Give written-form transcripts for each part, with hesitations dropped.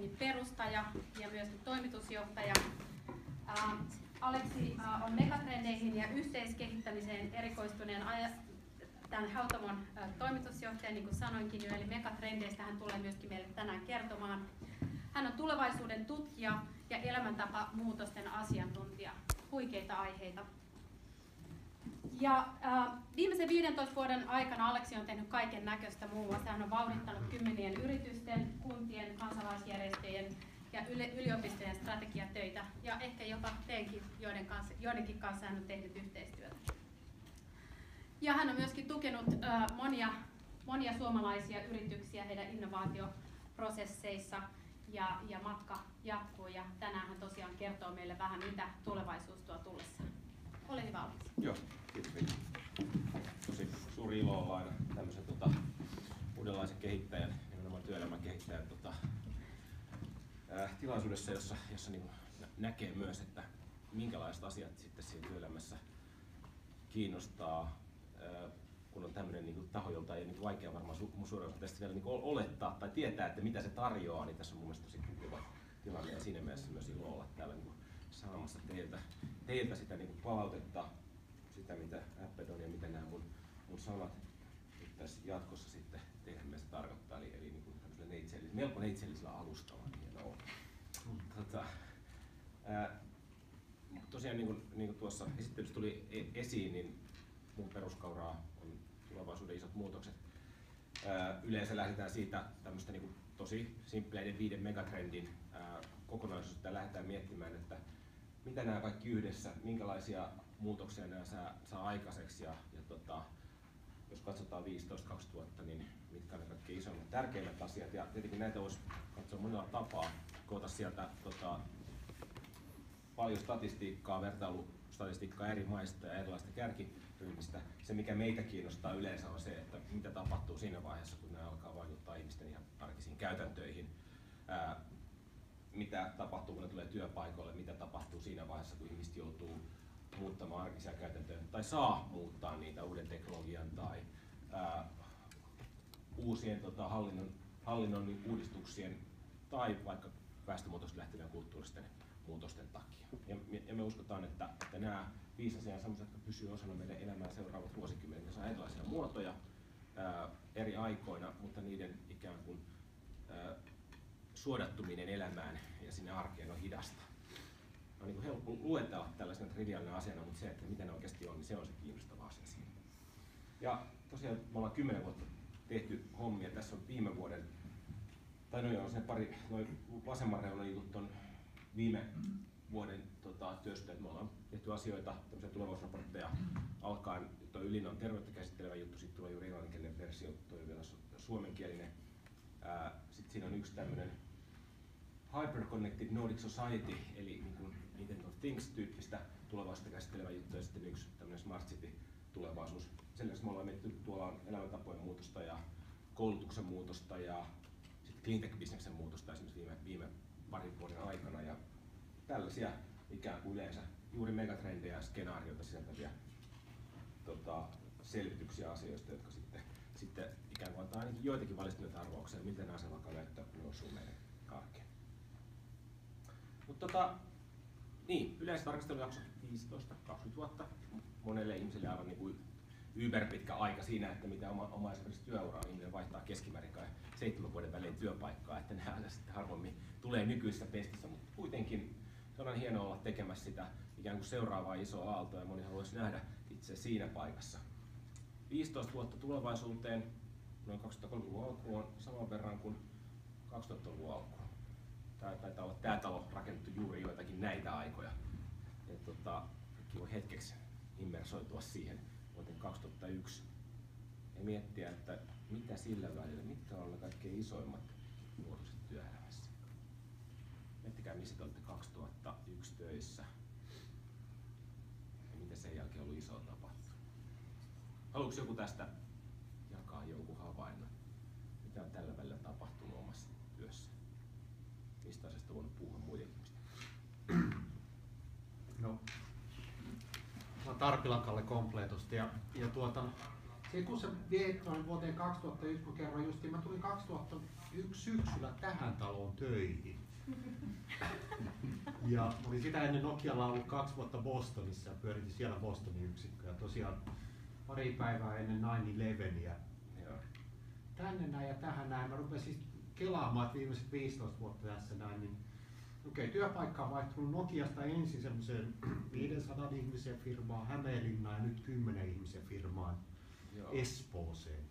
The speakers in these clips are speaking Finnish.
Helsingin perustaja ja myöskin toimitusjohtaja. Aleksi on megatrendeihin ja yhteiskehittämiseen erikoistuneen tämän Hautomon toimitusjohtaja, niin kuin sanoinkin jo, eli megatrendeistä hän tulee myöskin meille tänään kertomaan. Hän on tulevaisuuden tutkija ja elämäntapamuutosten asiantuntija. Huikeita aiheita. Ja viimeisen 15 vuoden aikana Aleksi on tehnyt kaiken näköistä, muun muassa hän on vauhdittanut kymmenien yritysten, kuntien, kansalaisjärjestöjen ja yliopistojen strategiatöitä ja ehkä jopa teinkin, joidenkin kanssa hän on tehnyt yhteistyötä. Ja hän on myöskin tukenut monia suomalaisia yrityksiä heidän innovaatioprosesseissa ja matka jatkuu ja tänään hän tosiaan kertoo meille vähän mitä tulevaisuus tuo tullessaan. Ole hyvä, Aleksi. Joo, kiitos. Tosi suuri ilo olla aina tämmöisen uudenlaisen kehittäjän, nimenomaan työelämän kehittäjän tilaisuudessa, jossa niin näkee myös, että minkälaiset asiat sitten siinä työelämässä kiinnostaa, kun on tämmöinen niin taho, jolta ei niin vaikea varmaan suurin tästä vielä niin olettaa tai tietää, että mitä se tarjoaa, niin tässä on mun mielestä tosi kiva tilanne ja siinä mielessä myös ilo olla täällä niin saamassa teiltä sitä niin palautetta, sitä mitä Appedon ja mitä nämä mun sanat tässä jatkossa sitten teidän mielestä tarkoittaa, eli niin kuin melko neitseellisellä alustalla. Tosiaan niin kuin tuossa esittelyssä tuli esiin, niin mun peruskauraa on tulevaisuuden isot muutokset. Yleensä lähdetään siitä tämmöistä niin kuin tosi simppeleiden 5 megatrendin kokonaisuutta ja lähdetään miettimään, että mitä nämä kaikki yhdessä, minkälaisia muutoksia nämä saa aikaiseksi ja jos katsotaan 15-20 vuotta, niin mitkä on ne kaikkein isommat tärkeimmät asiat ja tietenkin näitä voisi katsoa monella tapaa, koota sieltä paljon statistiikkaa, vertailustatistiikkaa eri maista ja erilaisista kärkiryhmistä. Se mikä meitä kiinnostaa yleensä on se, että mitä tapahtuu siinä vaiheessa, kun nämä alkaa vaikuttaa ihmisten ihan arkisiin käytäntöihin. Mitä tapahtuu, kun ne tulee työpaikoille, mitä tapahtuu siinä vaiheessa, kun ihmiset joutuu muuttamaan arkisia käytäntöjä tai saa muuttaa niitä uuden teknologian tai uusien hallinnon uudistuksien tai vaikka väestömuutoksesta lähtevien kulttuuristen muutosten takia. Ja me uskotaan, että nämä 5 asiaa on sellaisia, jotka pysyvät osana meidän elämää seuraavat vuosikymmenet. Ne saa erilaisia muotoja eri aikoina, mutta niiden ikään kuin suodattuminen elämään ja sinne arkeen on hidasta. On niin kuin helppo luetella tällaisena triviaalina asiana, mutta se, että mitä ne oikeasti on, niin se on se kiinnostava asia siinä. Ja tosiaan me ollaan 10 vuotta tehty hommia. Tässä on viime vuoden, tai on se pari, noin vasemman reunan jutut on viime vuoden työstä, että me ollaan tehty asioita, tämmöisiä tulevaisuusraportteja alkaen. Tuo Ylin on terveyttä käsittelevä juttu, sitten tulee juuri englanninkielinen versio, tuo on vielä suomenkielinen. Sitten siinä on yksi tämmöinen Hyper-Connected Nordic Society, eli niin kuin Internet of Things-tyyppistä tulevaisuutta käsittelevä juttu, ja sitten yksi tämmöinen Smart City-tulevaisuus. Sen lisäksi me ollaan mietitty, tuolla on elämäntapojen muutosta ja koulutuksen muutosta ja sitten cleantech-bisneksen muutosta esimerkiksi viime parin vuoden aikana. Ja tällaisia ikään kuin yleensä juuri megatrendejä ja skenaarioita sisältäviä selvityksiä asioista, jotka sitten ikään kuin antaa ainakin joitakin valistuneita arvauksia, miten nämä asiat alkaa näyttää, kun ne osuu meidän arkeen. Mutta niin, yleistarkastelujakso 15-20 vuotta. Monelle ihmiselle aivan niin kuin yberpitkä aika siinä, että mitä oma esimerkiksi työuraa ihminen vaihtaa keskimäärin 7 vuoden välein työpaikkaa, että nämä aina sitten harvemmin tulee nykyisessä pestissä, mutta kuitenkin se on hienoa olla tekemässä sitä ikään kuin seuraavaa isoa aaltoa ja moni haluaisi nähdä itse siinä paikassa. 15 vuotta tulevaisuuteen, noin 2030-luvun alkuun on saman verran kuin 2000-luvun alkuun. Taitaa olla tämä talo rakennettu juuri joitakin näitä aikoja. Voi hetkeksi immersoitua siihen vuoteen 2001 ja miettiä, että mitä sillä välillä, mitkä on ne kaikkein isoimmat muutokset työelämässä. Miettikää, missä te olette 2001 töissä ja mitä sen jälkeen on ollut isoa tapahtunut. Haluatko joku tästä jakaa jonkun havainnon? Mitä on tällä välillä tapahtunut omassa työssä? Mistä asiasta on voinut puhua muiden muista? No, Tarpilan Kalle Kompleetosta ja Se kun sä viet noin vuoteen 2001, kun kerroin justiin, mä tulin 2001 syksyllä tähän taloon töihin. Ja mä olin sitä ennen Nokialla ollut 2 vuotta Bostonissa ja pyöritin siellä Bostonin yksikköä. Tosiaan pari päivää ennen 9/11. Tänne näin ja tähän näin. Mä rupesin siis kelaamaan, että viimeiset 15 vuotta tässä näin. Niin, työpaikka on vaihtunut Nokiasta ensin semmoiseen 500 ihmisen firmaan Hämeenlinnaan ja nyt 10 ihmisen firmaan Espooseen.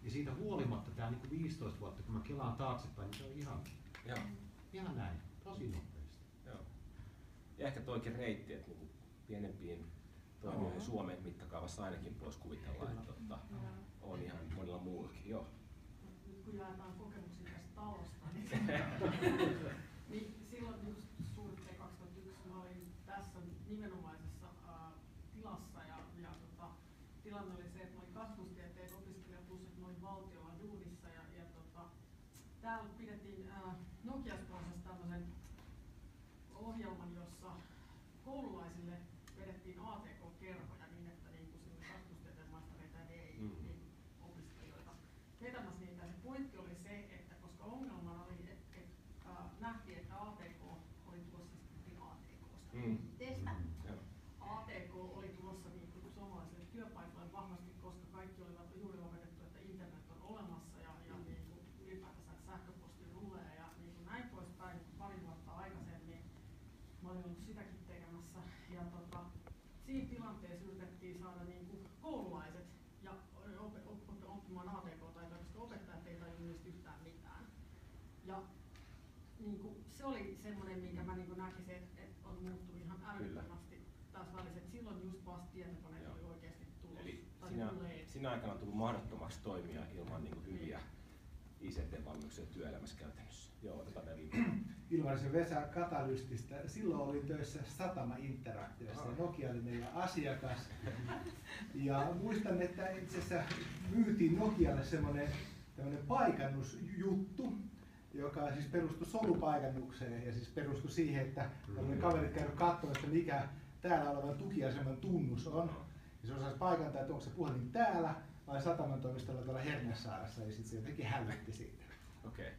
Ja siitä huolimatta tää niin 15 vuotta, kun mä kelaan taaksepäin, niin se on ihan näin, tosi nopeasti. Joo. Ja ehkä toikin reitti, että niin pienempiin toimijoihin Suomen mittakaavassa ainakin voisi kuvitella, että on ihan monilla muullakin. Joo. Nyt kun jaetaan kokemuksia tästä talosta, niin silloin just suunnittein 2001 mä olin tässä nimenomaisessa tilassa ja tilanne oli se, että mä olin kasvustieteen opiskelija plus että mä olin valtiolla duunissa ja täällä pidettiin Nokia-sponsassa tämmöisen ohjelman, jossa koululaisille vedettiin ATK-kerhoja niin, että niinku sinne kasvustieteen maistereita ei opiskelijoita vetämässä niitä. Se pointti oli se, että koska ongelmana oli, että nähtiin, että ATK oli tuossa sitten ATKsta. ATK oli tuossa niinku suomalaisille työpaikoille vahvasti, koska kaikki olivat juuri opetettu, että internet on olemassa ja niinku ylipäätänsä sähköposti rulee ja niinku näin poispäin. Pari vuotta aikaisemmin mä olin ollut sitäkin tekemässä ja siinä tilanteessa yritettiin saada niinku koululaiset ja oppimaan ATK-taitoja, koska opettajat ei tajunnut niistä yhtään mitään. Ja niinku, se oli semmoinen, minkä mä niinku näkisin, että on muuttunut ihan älyttömästi taas välissä. Silloin just vasta tietokoneet oli oikeasti tullut. Eli siinä aikana on tullut mahdottomaksi toimia ilman niinku hyviä ICT-valmiuksia työelämässä käytännössä. Joo, otetaan ne Ilmarisen Vesa Katalystista. Silloin olin töissä Satama Interactiossa ja Nokia oli meidän asiakas. Ja muistan, että itse asiassa myytiin Nokialle semmoinen paikannusjuttu, joka siis perustui solupaikannukseen ja siis perustui siihen, että kaverit käyvät katsomaan, että mikä täällä olevan tukiaseman tunnus on. Ja se osasi paikantaa, että onko se puhelin täällä vai Sataman toimistolla tuolla Hernesaarassa ja sitten se jotenkin hälytti siitä. Okei.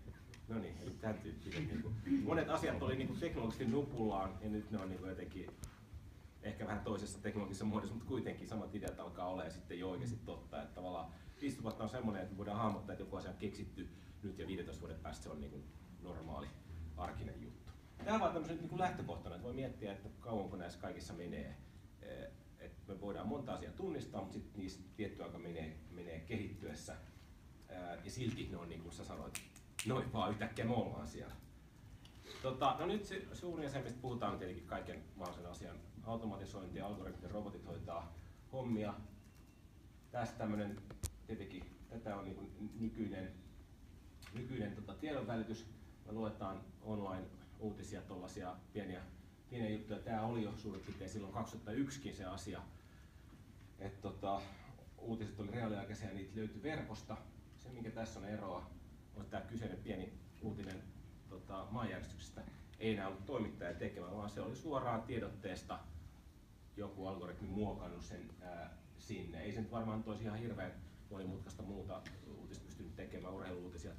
No niin, eli tämän tyyppinen. Monet asiat oli niin teknologisesti nupullaan ja nyt ne on niin jotenkin ehkä vähän toisessa teknologisessa muodossa, mutta kuitenkin samat ideat alkaa olla ja sitten jo oikeasti totta. Että tavallaan 15 vuotta on semmoinen, että voidaan hahmottaa, että joku asia on keksitty nyt ja 15 vuoden päästä se on niin normaali, arkinen juttu. Tämä on vaan tämmöisen niin lähtökohtana, että voi miettiä, että kauanko näissä kaikissa menee. Että me voidaan monta asiaa tunnistaa, mutta sitten niistä tietty aika menee kehittyessä. Ja silti ne on niin kuin sä sanoit, noin vaan yhtäkkiä me ollaan siellä. No nyt se suurin asia, mistä puhutaan, on tietenkin kaiken mahdollisen asian automatisointi ja algoritmit, robotit hoitaa hommia. Tässä tämmöinen, tietenkin tätä on niin kuin nykyinen tiedonvälitys. Me luetaan online-uutisia, tuollaisia pieniä juttuja. Tämä oli jo suurin piirtein silloin 2001kin se asia, että uutiset oli reaaliaikaisia ja niitä löytyi verkosta. Se, minkä tässä on eroa, on tämä kyseinen pieni uutinen maanjäristyksestä. Ei enää ollut toimittaja tekemä, vaan se oli suoraan tiedotteesta joku algoritmi muokannut sen sinne. Ei se nyt varmaan toisi ihan hirveän monimutkaista muuta uutista pystynyt tekemään. Urheilu-uutisia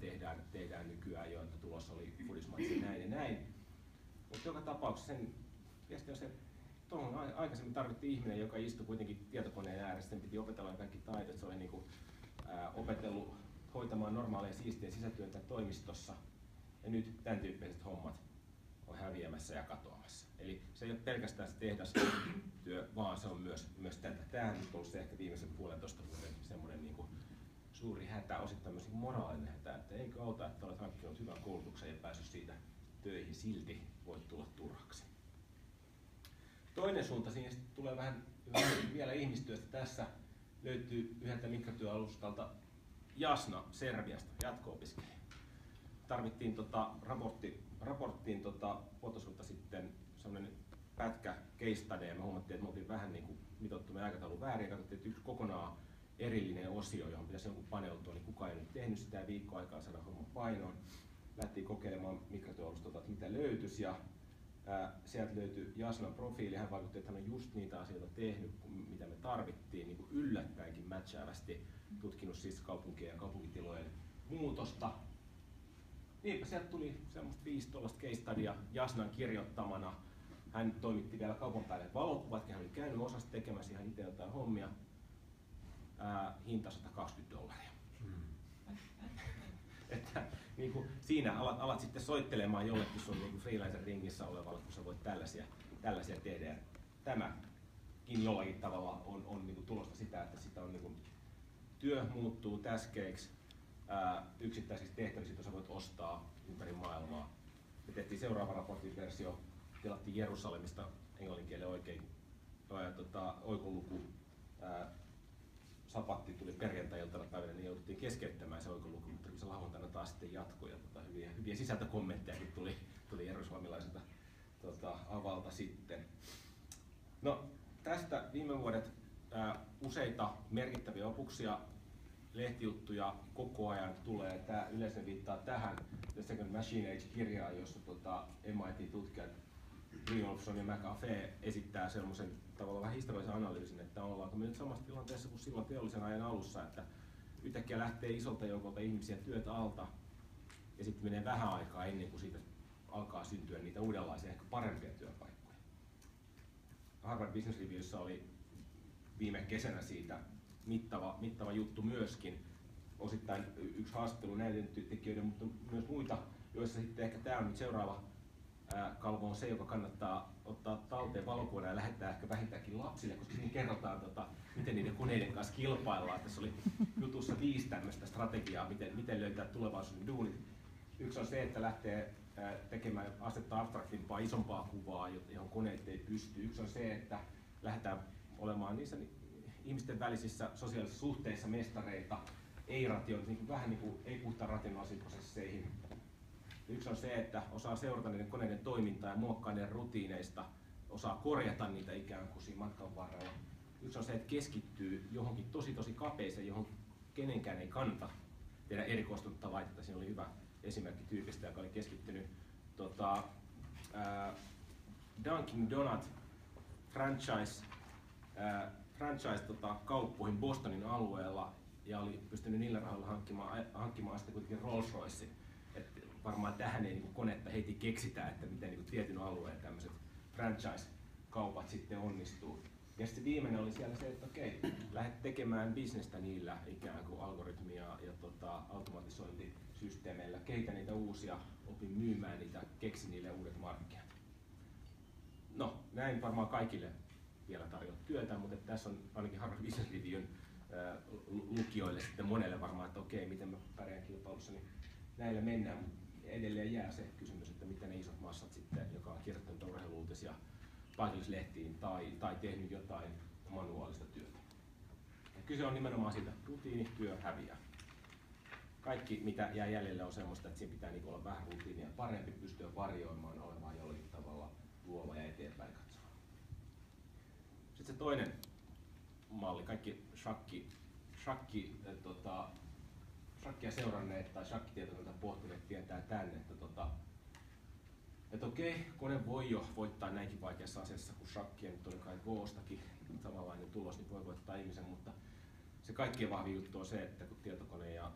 tehdään nykyään jo, että tulossa oli fudismatsi näin ja näin. Mutta joka tapauksessa sen viesti on se, tuohon aikaisemmin tarvittiin ihminen, joka istui kuitenkin tietokoneen ääressä, sen piti opetella kaikki taidot. Se oli niinku, opetellut hoitamaan normaaleja siistejä sisätyötä toimistossa. Ja nyt tämän tyyppiset hommat on häviämässä ja katoamassa. Eli se ei ole pelkästään se tehdastyö, vaan se on myös tätä. Tämä on ollut se ehkä viimeisen 1,5 vuoden semmoinen niin kuin suuri hätä, osittain myös moraalinen hätä, että eikö auta, että olet hankkinut hyvän koulutuksen ja päässyt siitä töihin, silti voit tulla turhaksi. Toinen suunta siinä tulee vähän vielä ihmistyöstä. Tässä löytyy yhdeltä mikrotyöalustalta Jasna Serbiasta, jatko-opiskelija. Tarvittiin raporttiin puolitoista sitten semmoinen pätkä case study, ja me huomattiin, että me oltiin vähän niin kuin mitottu meidän aikataulun väärin, ja katsottiin, että yksi kokonaan erillinen osio, johon pitäisi jonkun paneutua, niin kukaan ei nyt tehnyt sitä ja viikko aikaa saada homma painoon. Lähtiin kokeilemaan mikrotyöalustolta, että mitä löytyisi, ja Sieltä löytyi Jasnan profiili, hän vaikutti, että hän on just niitä asioita tehnyt, mitä me tarvittiin, niin kuin yllättäenkin matchäävästi, tutkinut siis kaupunkien ja kaupunkitilojen muutosta. Niinpä sieltä tuli semmoista 5 case studya Jasnan kirjoittamana. Hän toimitti vielä kaupan päälle valokuvat, hän oli käynyt osasta tekemässä ihan itse jotain hommia. Hinta $120. Että niin kuin siinä alat sitten soittelemaan jollekin sun niin freelancer ringissä olevalle, kun sä voit tällaisia tehdä. Ja tämäkin jollakin tavalla on niin kuin tulosta sitä, että sitä on, niin kuin, työ muuttuu taskeiksi yksittäisistä tehtävistä, joita sä voit ostaa ympäri maailmaa. Me tehtiin seuraava raportin versio, tilattiin Jerusalemista englanninkielen oikein oikoluku. Sapatti tuli perjantai-iltana päivänä, niin jouduttiin keskeyttämään se oikoluku, mutta se lauantaina taas sitten jatkoi. Ja hyviä sisältökommenttejakin tuli jerusalemilaiselta avalta sitten. No, tästä viime vuodet useita merkittäviä opuksia, lehtijuttuja koko ajan tulee. Tämä yleensä viittaa tähän The Second Machine Age-kirjaan, jossa MIT-tutkijat Brynjolfsson ja McAfee esittää semmoisen tavallaan vähän historiallisen analyysin, että ollaanko me nyt samassa tilanteessa kuin silloin teollisen ajan alussa, että yhtäkkiä lähtee isolta joukolta ihmisiä työtä alta ja sitten menee vähän aikaa ennen kuin siitä alkaa syntyä niitä uudenlaisia, ehkä parempia työpaikkoja. Harvard Business Reviewssa oli viime kesänä siitä mittava juttu myöskin. Osittain yksi haastattelu näiden tekijöiden, mutta myös muita, joissa sitten ehkä tämä on nyt seuraava kalvo on se, joka kannattaa ottaa talteen valokuvaana ja lähettää ehkä vähintäänkin lapsille, koska siinä kerrotaan, miten niiden koneiden kanssa kilpaillaan. Tässä oli jutussa 5 tämmöistä strategiaa, miten löytää tulevaisuuden duunit. Yksi on se, että lähtee tekemään astetta abstraktimpaa, isompaa kuvaa, johon koneet ei pysty. Yksi on se, että lähdetään olemaan niissä ihmisten välisissä sosiaalisissa suhteissa mestareita, vähän niin kuin ei-puhtaan rationaalisiin prosesseihin. Yksi on se, että osaa seurata niiden koneiden toimintaa ja muokkaa niiden rutiineista, osaa korjata niitä ikään kuin siinä matkan varrella. Yksi on se, että keskittyy johonkin tosi kapeeseen, johon kenenkään ei kannata tehdä erikoistunutta laitetta. Siinä oli hyvä esimerkki tyypistä, joka oli keskittynyt Dunkin Donut franchise-kauppoihin Bostonin alueella ja oli pystynyt niillä rahoilla hankkimaan sitten kuitenkin Rolls-Royce. Varmaan tähän ei niin konetta heti keksitä, että miten niin tietyn alueen tämmöiset franchise-kaupat sitten onnistuu. Ja sitten viimeinen oli siellä se, että okei, lähdet tekemään bisnestä niillä ikään kuin algoritmia ja automatisointisysteemeillä, kehitä niitä uusia, opi myymään niitä, keksi niille uudet markkinat. No, näin varmaan kaikille vielä tarjoaa työtä, mutta tässä on ainakin Harvard Business Reviewn lukijoille sitten monelle varmaan, että okei, miten mä pärjään kilpailussa, niin näillä mennään. Edelleen jää se kysymys, että miten ne isot massat sitten, joka on kirjoittanut urheiluutisia paikallislehtiin tai tehnyt jotain manuaalista työtä. Ja kyse on nimenomaan siitä, että rutiinityö häviää. Kaikki mitä jää jäljelle on semmoista, että siinä pitää olla vähän rutiinia, parempi pystyä varjoimaan, olemaan jollakin tavalla luova ja eteenpäin katsova. Sitten se toinen malli, kaikki shakkia seuranneet tai shakkitietokonetta pohtineet tietää tänne, että okei, kone voi jo voittaa näinkin vaikeassa asiassa kuin shakkia, nyt oli kai Goostakin samanlainen tulos, niin voi voittaa ihmisen, mutta se kaikkien vahvin juttu on se, että kun tietokone ja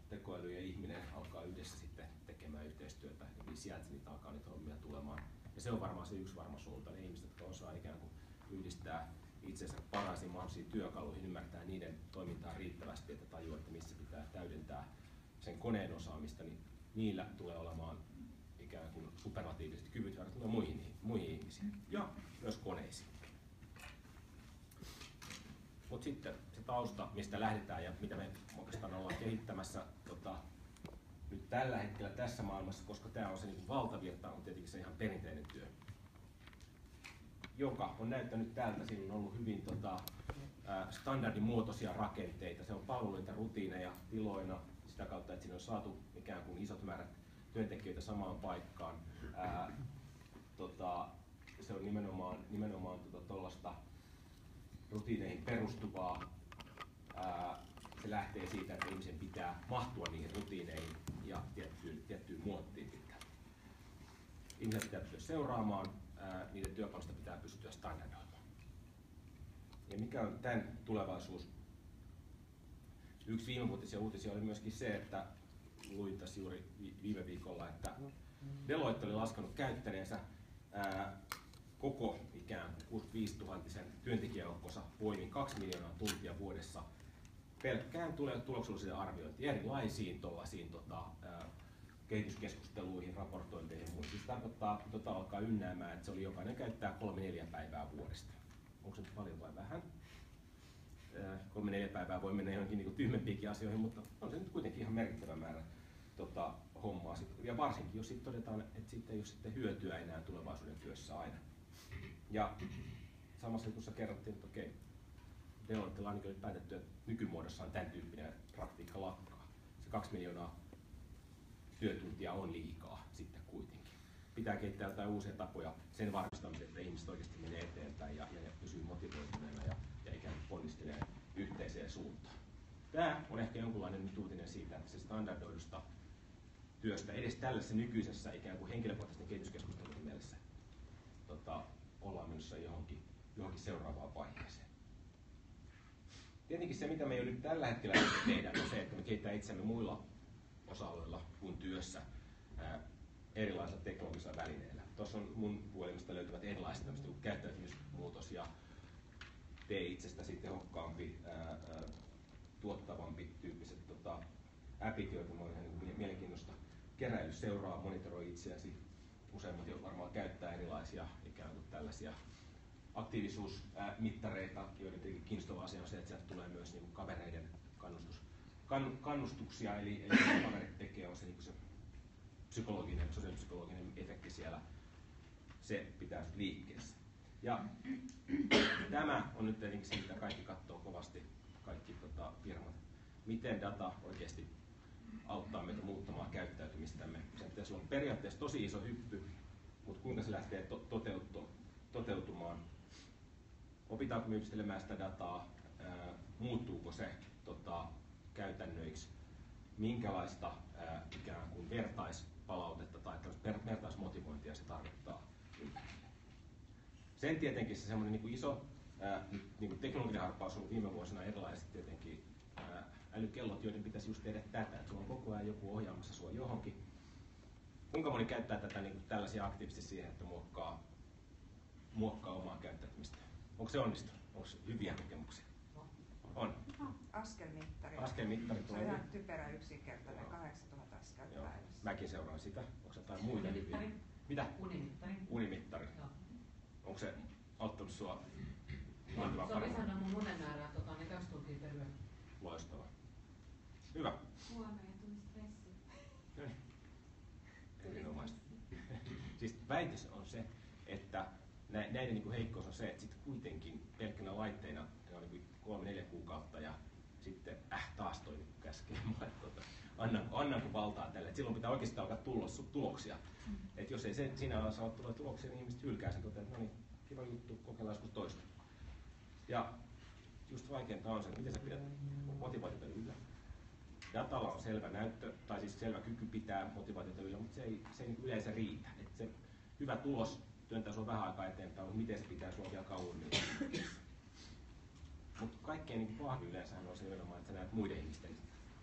tekoäly ja ihminen alkaa yhdessä sitten tekemään yhteistyötä, niin sieltä niitä alkaa niitä hommia tulemaan. Ja se on varmaan se yksi varma suunta, ne ihmiset, jotka osaa ikään kuin yhdistää itsensä parhaisiin mahdollisiin työkaluihin, ymmärtää niiden toimintaa riittävästi, että tajua, että missä pitää täydentää sen koneen osaamista, niin niillä tulee olemaan ikään kuin superlatiiviset kyvyt verrattuna muihin ihmisiin ja myös koneisiin. Mutta sitten se tausta, mistä lähdetään ja mitä me oikeastaan ollaan kehittämässä nyt tällä hetkellä tässä maailmassa, koska tämä on se niin valtavirta, on tietenkin se ihan perinteinen työ, joka on näyttänyt täältä. Siinä on ollut hyvin standardimuotoisia rakenteita. Se on palveluita, rutiineja, tiloina sitä kautta, että siinä on saatu ikään kuin isot määrät työntekijöitä samaan paikkaan. Se on nimenomaan tuollaista rutiineihin perustuvaa. Se lähtee siitä, että ihmisen pitää mahtua niihin rutiineihin ja tiettyyn muottiin pitää. ihmiset pitää pystyä seuraamaan, niiden työpanosta pitää pystyä standardoimaan. Ja mikä on tämän tulevaisuus? Yksi viimevuotisia uutisia oli myöskin se, että luin tässä juuri viime viikolla, että Deloitte oli laskenut käyttäneensä koko ikään 65 000 työntekijäjoukkonsa voimin 2 miljoonaa tuntia vuodessa pelkkään tulokselliseen arviointiin, erilaisiin kehityskeskusteluihin, raportointeihin ja muihin. Se tarkoittaa, että alkaa ynnäämään, että se oli jokainen käyttää 3-4 päivää vuodesta. Onko se nyt paljon vai vähän? 3-4 päivää voi mennä johonkin niin tyhmempiinkin asioihin, mutta on se nyt kuitenkin ihan merkittävä määrä hommaa. Ja varsinkin, jos sitten todetaan, että siitä ei ole sitten hyötyä enää tulevaisuuden työssä aina. Ja samassa jutussa kerrottiin, että okei, Deloittella on ainakin päätetty, että nykymuodossaan tämän tyyppinen praktiikka lakkaa. Se 2 miljoonaa työtuntia on liikaa sitten kuitenkin. Pitää kehittää jotain uusia tapoja sen varmistamiseksi, että ihmiset oikeasti menee eteenpäin ja pysyy motivoituneena ja ikään kuin ponnistelee yhteiseen suuntaan. Tämä on ehkä jonkunlainen nyt uutinen siitä, että se standardoidusta työstä edes tällaisessa nykyisessä ikään kuin henkilökohtaisten kehityskeskustelujen mielessä ollaan menossa johonkin seuraavaan vaiheeseen. Tietenkin se, mitä me jo nyt tällä hetkellä tehdään, on se, että me kehitetään itsemme muilla osa-alueilla kuin työssä erilaisilla teknologisilla välineillä. Tuossa on mun puhelimesta löytyvät erilaiset käyttäytymismuutos ja tee itsestäsi tehokkaampi, tuottavampi tyyppiset appit, joita on ihan mielenkiintoista keräily, seuraa, monitoroi itseäsi. Useimmat jo varmaan käyttää erilaisia ikään kuin tällaisia aktiivisuusmittareita, joiden kiinnostava asia on se, että sieltä tulee myös niin kuin kavereiden kannustuksia, eli mitä kaverit tekee, on se, niin kuin se sosiaalipsykologinen efekti siellä, se pitää liikkeessä. Ja tämä on nyt tietenkin se, mitä kaikki katsoo kovasti, kaikki firmat. Miten data oikeasti auttaa meitä muuttamaan käyttäytymistämme. Se pitäisi olla periaatteessa tosi iso hyppy, mutta kuinka se lähtee toteutumaan? Opitaanko me yhdistelemään sitä dataa? Muuttuuko se käytännöiksi? Minkälaista ikään kuin vertaispalautetta tai vertaismotivointia se tarkoittaa? Sen tietenkin se semmoinen niin kuin iso niin kuin teknologinen harppaus on viime vuosina erilaiset tietenkin älykellot, joiden pitäisi just tehdä tätä, että sulla on koko ajan joku ohjaamassa sua johonkin. Kuinka moni käyttää tätä niin kuin tällaisia aktiivisesti siihen, että muokkaa omaa käyttäytymistä? Onko se onnistunut? Onko hyviä kokemuksia? On. Askelmittari. Askelmittari Se on ihan typerä yksinkertainen, 8000 askelta päivässä. Mäkin seuraan sitä. Onko jotain muita hyviä? Mitä? Unimittari. Unimittari. Onko se auttanut sua? Se on lisännyt mun unen määrää 2 tuntia per yö. Loistavaa. Hyvä. Huomenna tuli stressi. Erinomaista. Siis väitös on se, että näiden niin kuin heikkous on se, että sitten kuitenkin pelkkänä laitteina ne on niin 3-4 kuukautta ja sitten taas toi niin käskee mulle, annanko valtaa tälle. Et silloin pitää oikeasti alkaa tulla tuloksia. Et jos ei siinä alalla saa tulla tuloksia, niin ihmiset hylkää sen, että no niin, kiva juttu, kokeillaan joskus toista. Ja just vaikeinta on se, että miten sä pidät motivaatiota yllä. Datalla on selvä näyttö, tai siis selvä kyky pitää motivaatiota yllä, mutta se ei niin yleensä riitä. Et se hyvä tulos työntää sua vähän aikaa eteenpäin, mutta miten se pitää sua vielä kauemmin. Mutta kaikkein niin vahvin yleensähän on se nimenomaan, että sä näet muiden ihmisten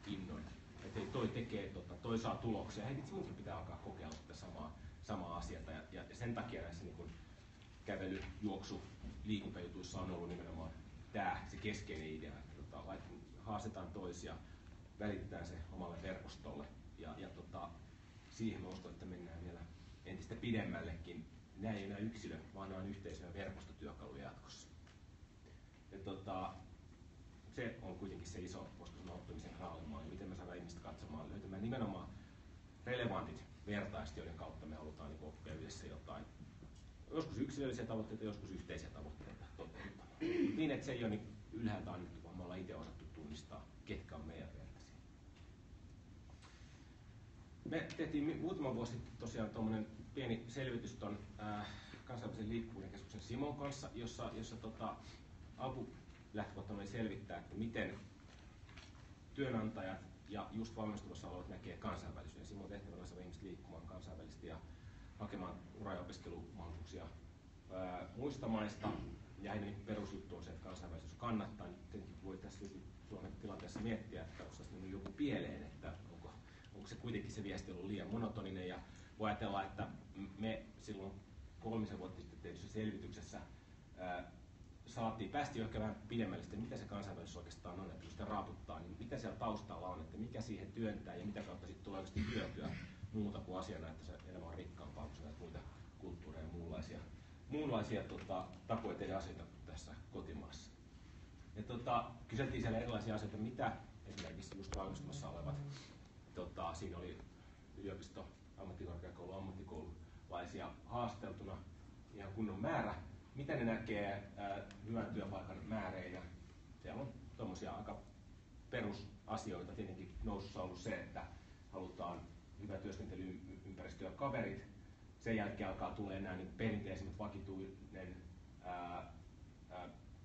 innon. Että toi tekee, toi saa tuloksia. Hei, itse munkin pitää alkaa kokeilla tätä samaa asiaa. Ja sen takia näissä niin kun kävely, juoksu, liikuntajutuissa on ollut nimenomaan tämä se keskeinen idea, että haastetaan toisia, välitetään se omalle verkostolle ja siihen mä uskon, että mennään vielä entistä pidemmällekin. Nämä ei enää yksilö, vaan nämä on yhteisö- ja verkostotyökaluja jatkossa. Ja se on kuitenkin se iso, koska se on oppimisen graalimaa, miten me saadaan ihmistä katsomaan, löytämään nimenomaan relevantit vertaiset, joiden kautta me halutaan niin oppia yhdessä jotain. Joskus yksilöllisiä tavoitteita, joskus yhteisiä tavoitteita toteuttamaan. Niin, että se ei ole niin ylhäältä annettu, vaan me ollaan itse osattu tunnistaa, ketkä on meidän vertaisia. Me tehtiin muutama vuosi sitten tosiaan tuommoinen pieni selvitys tuon kansainvälisen liikkuvuuden keskuksen Simon kanssa, jossa alkulähtökohtana oli selvittää, että miten työnantajat ja just valmistumassa olevat näkee kansainvälisyyden. Simon tehtävänä on saada ihmiset liikkumaan kansainvälisesti ja hakemaan ura- ja opiskelumahdollisuuksia muista maista. Ja heidän perusjuttu on se, että kansainvälisyys kannattaa. Nyt tietenkin voi tässä Suomen tilanteessa miettiä, että onko tässä mennyt joku pieleen, että onko se kuitenkin se viesti ollut liian monotoninen. Ja voi ajatella, että me silloin 3 vuotta sitten tehdyssä selvityksessä päästiin ehkä vähän pidemmälle sitten, mitä se kansainvälisyys oikeastaan on, että kun sitä raaputtaa, niin mitä siellä taustalla on, että mikä siihen työntää ja mitä kautta sitten tulee oikeasti hyötyä muuta kuin asiana, että se elämä on rikkaampaa kuin näitä muita kulttuureja ja muunlaisia tapoja tehdä asioita tässä kotimaassa. Ja kyseltiin siellä erilaisia asioita, mitä esimerkiksi just valmistumassa olevat, siinä oli yliopisto, ammattikorkeakoulu, ammattikoululaisia haasteltuna ihan kunnon määrä. Mitä ne näkee hyvän työpaikan määreinä? Siellä on tuommoisia aika perusasioita. Tietenkin nousussa on ollut se, että halutaan hyvä työskentelyympäristö ja kaverit. Sen jälkeen alkaa tulee nämä niin perinteisimmät vakituinen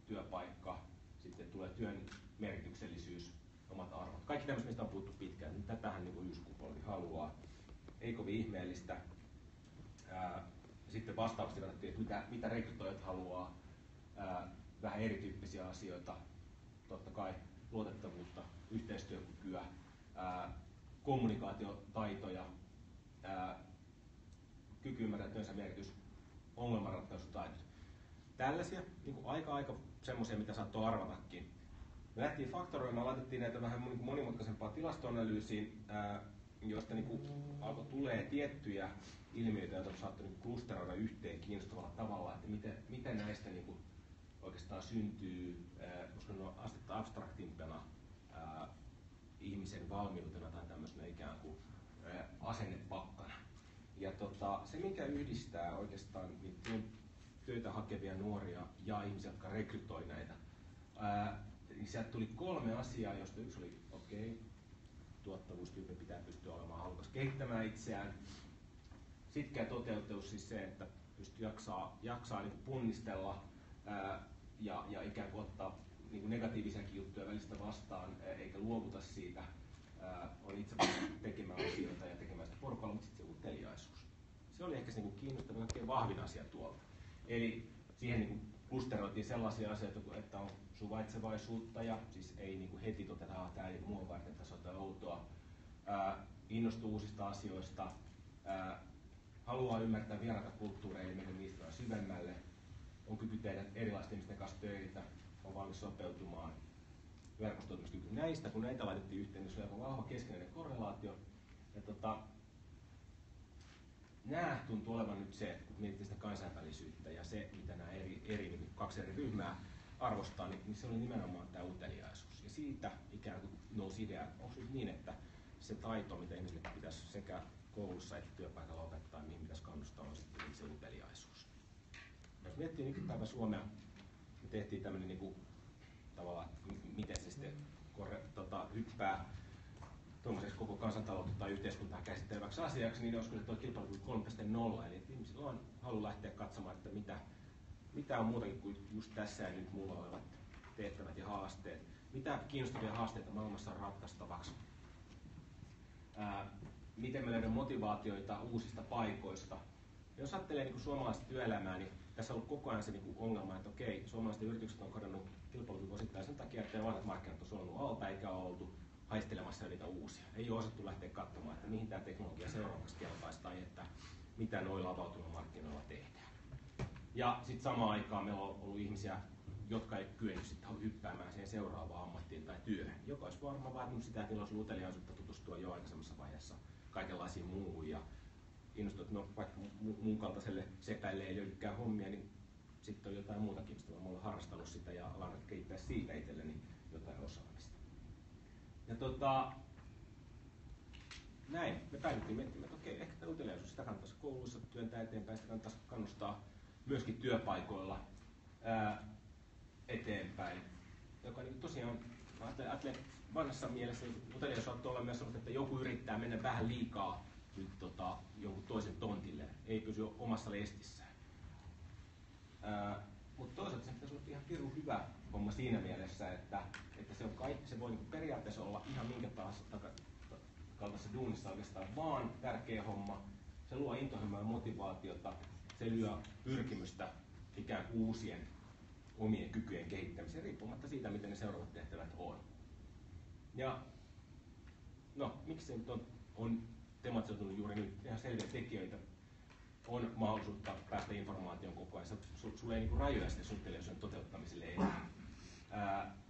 työpaikka. Sitten tulee työn merkityksellisyys, omat arvot. Kaikki tämmöistä, mistä on puhuttu pitkään. Tätähän niin Y-sukupolvi haluaa. Ei kovin ihmeellistä. Sitten vastaavasti katsottiin, että mitä rekrytoijat haluaa, vähän erityyppisiä asioita, totta kai luotettavuutta, yhteistyökykyä, kommunikaatiotaitoja, kyky ymmärtää työnsä merkitys, ongelmanratkaisutaidot. Tällaisia niin kuin aika semmoisia, mitä saattoi arvatakin. Me lähtiin faktoroimaan, laitettiin näitä vähän monimutkaisempaa tilastoanalyysiin, joista niin alkoi tulee tiettyjä ilmiöitä, joita on saattu niin klusteroida yhteen kiinnostavalla tavalla, että miten näistä niin oikeastaan syntyy, koska ne on astetta abstraktimpana ihmisen valmiutena tai tämmöisenä ikään kuin asennepakkana. Ja se, mikä yhdistää oikeastaan niin työtä hakevia nuoria ja ihmisiä, jotka rekrytoi näitä, niin sieltä tuli 3 asiaa, joista yksi oli tuottavuustyyppi pitää pystyä olemaan halukas kehittämään itseään. Sitkeä toteutus siis se, että pystyy jaksaa niin punnistella ja ikään kuin ottaa niin negatiivisiakin juttuja välistä vastaan, eikä luovuta siitä. On itse tekemään asioita ja tekemään sitä porukalla, mutta sitten se uteliaisuus. Se oli ehkä se niin kiinnostava, kaikkein vahvin asia tuolta. Eli siihen niin klusteroitiin sellaisia asioita, että on suvaitsevaisuutta ja siis ei niin heti toteta, että tämä ei mua varten, tässä on jotain outoa. Innostuu uusista asioista. Haluaa ymmärtää vieraita kulttuureja ja mennä niistä syvemmälle, on kyky tehdä erilaisten ihmisten kanssa töitä, on valmis sopeutumaan, verkostoitumiskyky. Näistä, kun näitä laitettiin yhteen, niin se oli aika vahva keskeinen korrelaatio. Ja nämä tuntuu olevan nyt se, kun mietittiin sitä kansainvälisyyttä ja se, mitä nämä 2 eri ryhmää arvostaa, niin se oli nimenomaan tämä uteliaisuus. Ja siitä ikään kuin nousi idea, onko nyt niin, että se taito, mitä ihmisille pitäisi sekä koulussa että työpaikalla opettaa, mihin pitäisi kannustaa, on sitten se uteliaisuus. Jos miettii nykypäivän Suomea, me tehtiin tämmöinen niin tavallaan, miten se sitten hyppää tuommoiseksi koko kansantaloutta tai yhteiskuntaa käsitteleväksi asiaksi, niin olisiko se tuo kilpailukyky 3.0, eli että ihmisillä on halu lähteä katsomaan, että mitä on muutakin kuin just tässä ja nyt mulla olevat tehtävät ja haasteet. Mitä kiinnostavia haasteita maailmassa on ratkaistavaksi. Miten me löydämme motivaatioita uusista paikoista. Ja jos ajattelee niin suomalaista työelämää, niin tässä on ollut koko ajan se niin ongelma, että okei, suomalaiset yritykset on kadonnut kilpailukyky osittain sen takia, että vanhat markkinat on suonut alta eikä ole oltu haistelemassa niitä uusia. Ei ole osattu lähteä katsomaan, että mihin tämä teknologia seuraavaksi kelpaisi tai että mitä noilla avautumamarkkinoilla tehdään. Ja sitten samaan aikaan meillä on ollut ihmisiä, jotka ei kyennyt sitten hyppäämään siihen seuraavaan ammattiin tai työhön, joka olisi varmaan vaatinut sitä, että niillä olisi uteliaisuutta tutustua jo aikaisemmassa vaiheessa kaikenlaisiin muuhun ja innostunut, että no, vaikka mun kaltaiselle sepäille ei löydykään hommia, niin sitten on jotain muutakin, mistä mä olen harrastanut sitä ja alan kehittää siitä itselleni jotain osaamista. Ja näin, me päädyttiin miettimään, että okei, ehkä tämä uteliaisuus, sitä kannattaisi kouluissa työntää eteenpäin, sitä kannattaisi kannustaa myöskin työpaikoilla eteenpäin, joka niin tosiaan, ajattelen vanhassa mielessä, uteliaisuus saattaa olla myös sellaista, että joku yrittää mennä vähän liikaa nyt jonkun toisen tontille, ei pysy omassa lestissään. Mutta toisaalta se pitäisi olla ihan pirun hyvä homma siinä mielessä, että se voi niinku periaatteessa olla ihan minkä tahansa kaltaisessa duunissa oikeastaan vaan tärkeä homma. Se luo intohimoa ja motivaatiota, se lyö pyrkimystä ikään kuin uusien omien kykyjen kehittämiseen, riippumatta siitä, miten ne seuraavat tehtävät on. Ja no, miksi se nyt on tematisoitunut juuri nyt? Ihan selviä tekijöitä. On mahdollisuutta päästä informaation koko ajan. Sulla ei niinku rajoja sitten sun television toteuttamiselle enää.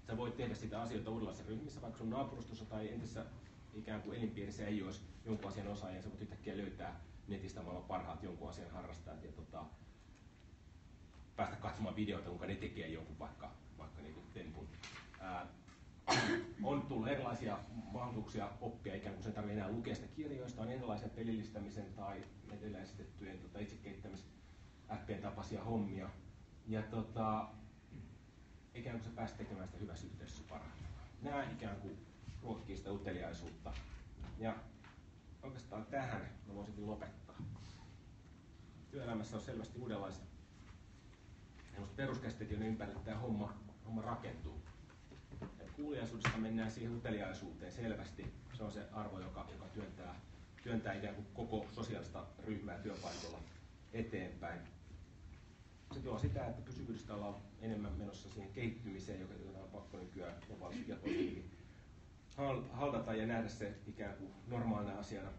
Sä voit tehdä sitä asioita uudenlaisissa ryhmissä, vaikka sun naapurustossa tai entisessä ikään kuin elinpiirissä ei olisi jonkun asian osaajia. Sä voit yhtäkkiä löytää netistä maailman parhaat jonkun asian harrastajat ja päästä katsomaan videoita, kuinka ne tekee jonkun vaikka niinku tempun. On tullut erilaisia mahdollisuuksia oppia, ikään kuin sen tarvitse enää lukea sitä kirjoista, on erilaisia pelillistämisen tai edellä esitettyjen itsekehittämis-appien tapaisia hommia. Ja ikään kuin sä pääset tekemään sitä hyvässä yhteisössä parhaillaan. Nämä ikään kuin ruokkii sitä uteliaisuutta. Ja oikeastaan tähän mä voisinkin lopettaa. Työelämässä on selvästi uudenlaiset peruskäsitteet, joiden ympärille tämä homma rakentuu. Kuuliaisuudesta mennään siihen uteliaisuuteen selvästi. Se on se arvo, joka työntää ikään kuin koko sosiaalista ryhmää työpaikalla eteenpäin. Se tuo sitä, että pysyvyydestä ollaan enemmän menossa siihen kehittymiseen, joka on pakko nykyään globaalisti jakoisesti haldata ja nähdä se ikään kuin normaalina asiana.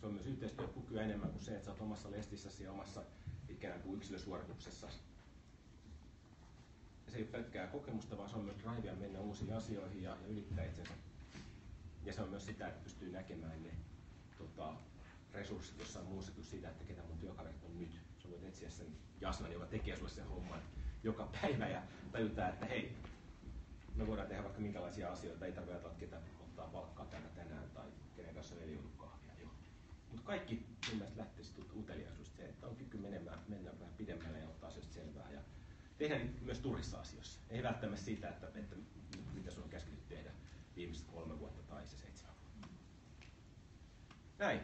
Se on myös yhteistyökykyä enemmän kuin se, että sä oot omassa lestissäsi ja omassa ikään kuin yksilösuorituksessasi. Se ei ole pelkkää kokemusta, vaan se on myös drivea mennä uusiin asioihin ja ylittää itsensä. Ja se on myös sitä, että pystyy näkemään ne resurssit jossain muussa kuin sitä, että ketä mun työkaverit on nyt. Sä voit etsiä sen Jasnan, joka tekee sulle sen homman joka päivä ja tajutaan, että hei, me voidaan tehdä vaikka minkälaisia asioita, ei tarvitse ajatella, ketä ottaa palkkaa tänään tai kenen kanssa ei juonut kahvia jo. Mutta kaikki mun mielestä lähtee uteliaisuudesta se, että on kyky mennä vähän pidemmälle ja ottaa asioista selvää. Ja tehdä myös turhissa asioissa. Ei välttämättä siitä, että mitä sun on käskenyt tehdä viimeiset 3 vuotta tai se 7 vuotta. Näin.